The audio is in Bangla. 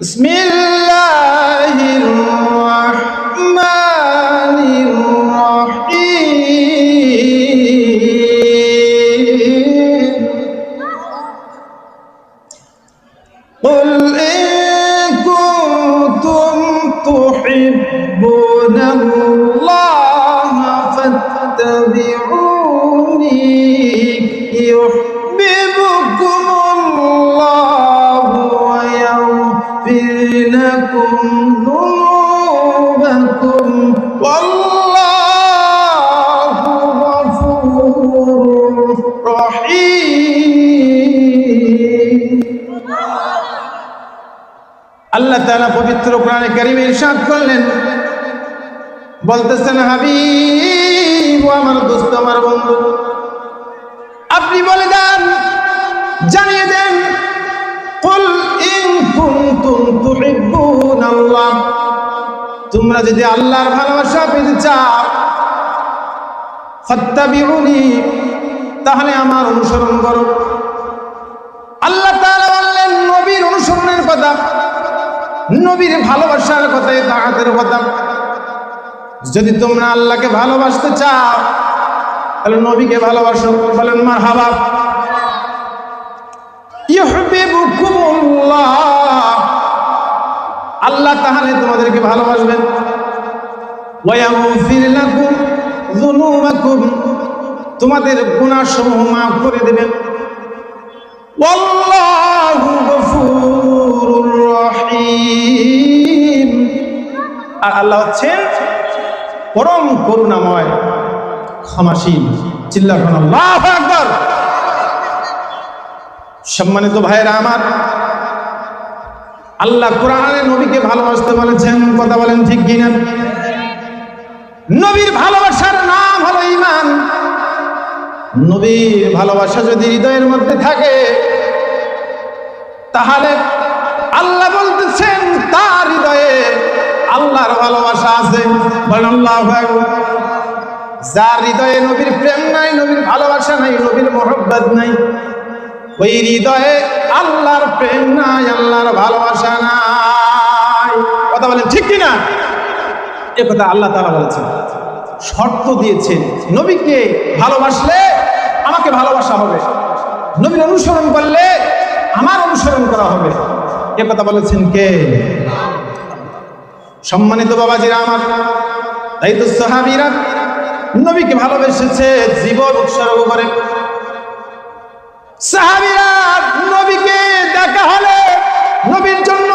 বিসমিল্লাহির রহমানির রহিম। কুল ইন কুনতুম তুহিব্বুনাল্লাহা ফাত্তাবিউনি ইউহিব্বুকুমুল্লাহু ওয়া ইয়াগফির লাকুম যুনুবাকুম ওয়াল্লাহু গফুরুর রহিম। আল্লাহ তাআলা পবিত্র কোরআনে কারীমে ইরশাদ করলেন, বলতেছেন, হাবিব ও আমার দোস্ত, আমার বন্ধু, আপনি বলে দেন, জানিয়ে দেন, কুল ইন কুনতুম তুহিব্বুনাল্লাহ, তোমরা যদি আল্লাহর ভালোবাসা পেতে চাও, ফাত্তাবিউনি, তাহলে আমার অনুসরণ করো। আল্লাহ তাআলা বললেন নবীর অনুসরণের কথা, নবীর ভালোবাসার কথা, তাআতের কথা। যদি তোমরা আল্লাহকে ভালোবাসতে চাও তাহলে নবীকে ভালোবাসো। বলেন মারহাবা। ইউহিব্বুকুমুল্লাহ, আল্লাহ তাহলে তোমাদেরকে ভালোবাসবেন। ওয়া ইয়াগফির লাকুম যুনুবাকুম, তোমাদের গুনাহসমূহ মাফ করে দেবেন। ওয়াল্লাহু গফুরুর রহিম, আর আল্লাহ হচ্ছেন পরম করুণাময়, ক্ষমাশীল। চিল্লাবেন আল্লাহু আকবার। সম্মানিত ভাইয়েরা আমার, আল্লাহ কোরআনে নবীকে ভালোবাসতে বলেছেন, কথা বলেন ঠিক কিনা? নবীর ভালোবাসার নাম হলো ঈমান। নবীর ভালোবাসা যদি হৃদয়ের মধ্যে থাকে তাহলে আল্লাহ বলতেছেন তার হৃদয়ে আল্লাহর ভালোবাসা আছে। বলেন আল্লাহু আকবার। যার হৃদয়ে নবীর প্রেম নাই, নবীর ভালোবাসা নাই, নবীর মহব্বত নাই, ওই হৃদয়ে আল্লাহর প্রেম নাই, আল্লাহর ভালোবাসা নাই। কথা বলেন ঠিক কিনা? এ কথা আল্লাহ তাআলা বলেছেন, শর্ত দিয়েছেন, নবীকে ভালোবাসলে আমাকে ভালোবাসা হবে, নবীর অনুসরণ করলে আমার অনুসরণ করা হবে। এ কথা বলেছেন কে? সম্মানিত বাবাজিরা আমার, তাই তো সাহাবীরা নবীকে ভালোবেসেছে জীবন উৎসর্গ করে। সাহাবীরা নবীকে দেখা হলে নবীর জন্য